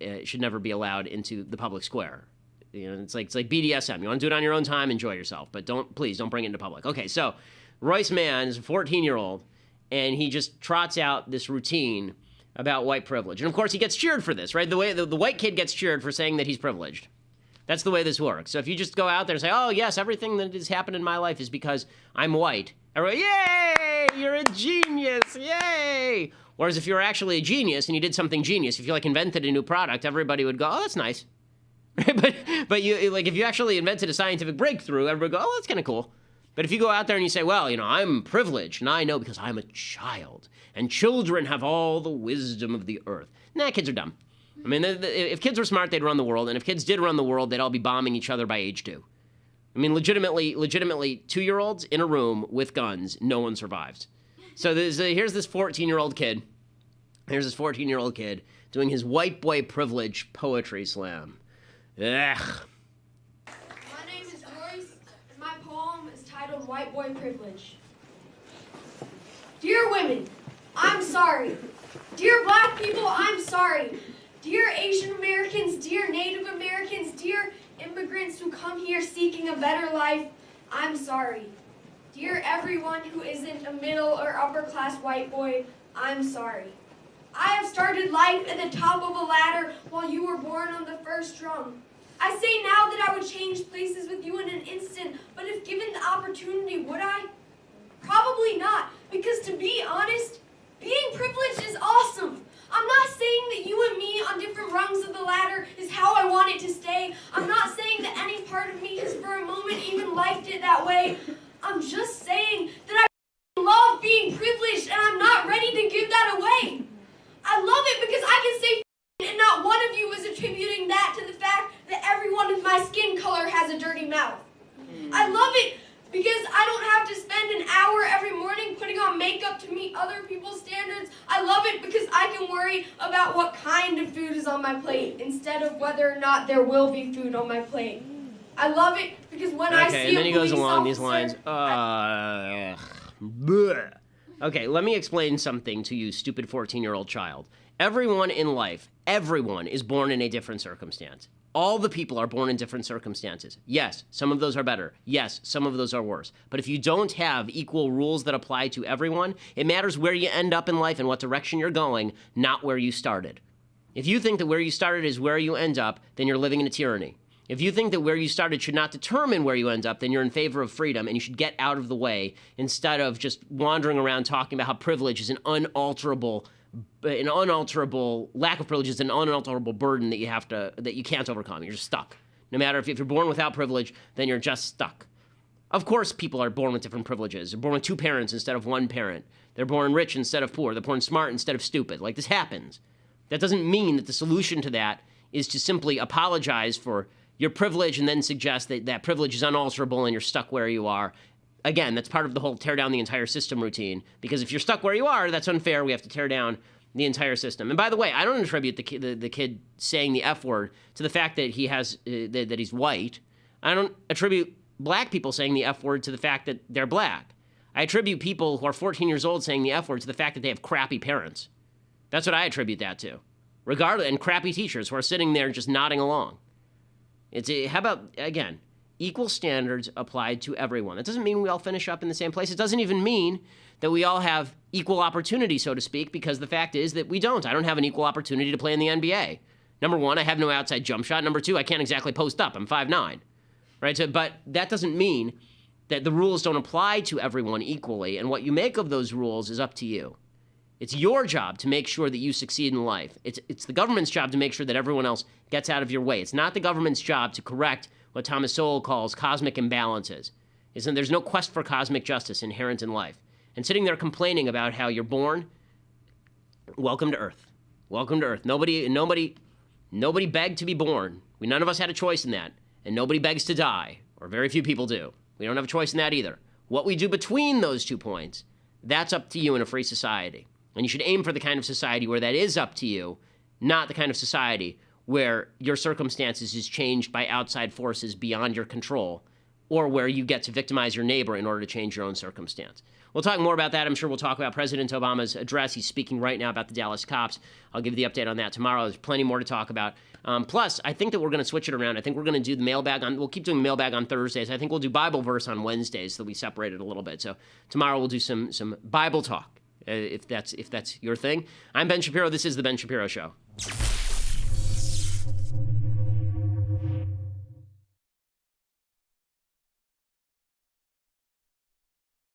allowed into the public square. You know, it's like BDSM. You want to do it on your own time, enjoy yourself, but please don't bring it into public. Okay, so Royce Mann is a 14-year-old, and he just trots out this routine about white privilege. And of course, he gets cheered for this, right? The way the white kid gets cheered for saying that he's privileged. That's the way this works. So if you just go out there and say, oh, yes, everything that has happened in my life is because I'm white, everybody, yay, you're a genius, yay. Whereas if you're actually a genius and you did something genius, if you like invented a new product, everybody would go, oh, that's nice. but you like if you actually invented a scientific breakthrough, everybody would go, oh, that's kind of cool. But if you go out there and you say, well, you know, I'm privileged, and I know because I'm a child, and children have all the wisdom of the earth. Nah, kids are dumb. I mean, if kids were smart, they'd run the world, and if kids did run the world, they'd all be bombing each other by age 2. I mean, legitimately, 2-year-olds in a room with guns, no one survives. So here's this 14-year-old kid. Here's this 14-year-old kid doing his white boy privilege poetry slam. Ugh. My name is Royce, and my poem is titled White Boy Privilege. Dear women, I'm sorry. Dear black people, I'm sorry. come here seeking a better life, I'm sorry. Dear everyone who isn't a middle or upper class white boy, I'm sorry. I have started life at the top of a ladder while you were born on the first rung. I say now that I would change places with you in an instant, but if given the opportunity, would I? Probably not, because to be honest, being privileged is awesome. I'm not saying that you and me on different rungs of the ladder is how I want it to stay. I'm not saying that any part of me has for a moment even liked it that way. I'm just saying that I love being privileged and I'm not ready to give that away. I love it because I can say and not one of you is attributing that to the fact that everyone with my skin color has a dirty mouth. I love it because I don't have to spend an hour every morning putting on makeup to meet other people's standards. I love it because I can worry about what kind of food is on my plate instead of whether or not there will be food on my plate. I love it because when I see and then he goes along these officer, lines. Okay, let me explain something to you, stupid 14-year-old child. Everyone in life, everyone is born in a different circumstance. All the people are born in different circumstances. Yes, some of those are better. Yes, some of those are worse. But if you don't have equal rules that apply to everyone, it matters where you end up in life and what direction you're going, not where you started. If you think that where you started is where you end up, then you're living in a tyranny. If you think that where you started should not determine where you end up, then you're in favor of freedom and you should get out of the way instead of just wandering around talking about how privilege is an unalterable lack of privilege is an unalterable burden that you can't overcome. You're just stuck. No matter if you're born without privilege, then you're just stuck. Of course, people are born with different privileges. They're born with two parents instead of one parent. They're born rich instead of poor. They're born smart instead of stupid. Like, this happens. That doesn't mean that the solution to that is to simply apologize for your privilege and then suggest that that privilege is unalterable and you're stuck where you are. Again, that's part of the whole tear down the entire system routine, because if you're stuck where you are, that's unfair. We have to tear down the entire system. And by the way, I don't attribute the kid saying the F word to the fact that that he's white. I don't attribute black people saying the F word to the fact that they're black. I attribute people who are 14 years old saying the F word to the fact that they have crappy parents. That's what I attribute that to. Regardless, and crappy teachers who are sitting there just nodding along. How about, again, equal standards applied to everyone. That doesn't mean we all finish up in the same place. It doesn't even mean that we all have equal opportunity, so to speak, because the fact is that we don't. I don't have an equal opportunity to play in the NBA. Number one, I have no outside jump shot. Number two, I can't exactly post up. I'm 5'9", right? So, but that doesn't mean that the rules don't apply to everyone equally, and what you make of those rules is up to you. It's your job to make sure that you succeed in life. It's the government's job to make sure that everyone else gets out of your way. It's not the government's job to correct what Thomas Sowell calls cosmic imbalances. There's no quest for cosmic justice inherent in life. And sitting there complaining about how you're born, welcome to Earth. Welcome to Earth. Nobody begged to be born. None of us had a choice in that. And nobody begs to die, or very few people do. We don't have a choice in that either. What we do between those 2 points, that's up to you in a free society. And you should aim for the kind of society where that is up to you, not the kind of society where your circumstances is changed by outside forces beyond your control, or where you get to victimize your neighbor in order to change your own circumstance. We'll talk more about that. I'm sure we'll talk about President Obama's address. He's speaking right now about the Dallas cops. I'll give you the update on that tomorrow. There's plenty more to talk about. Plus, I think that we're going to switch it around. I think we're going to do the mailbag we'll keep doing mailbag on Thursdays. I think we'll do Bible verse on Wednesdays, so we separate it a little bit. So tomorrow we'll do some Bible talk, if that's your thing. I'm Ben Shapiro. This is The Ben Shapiro Show.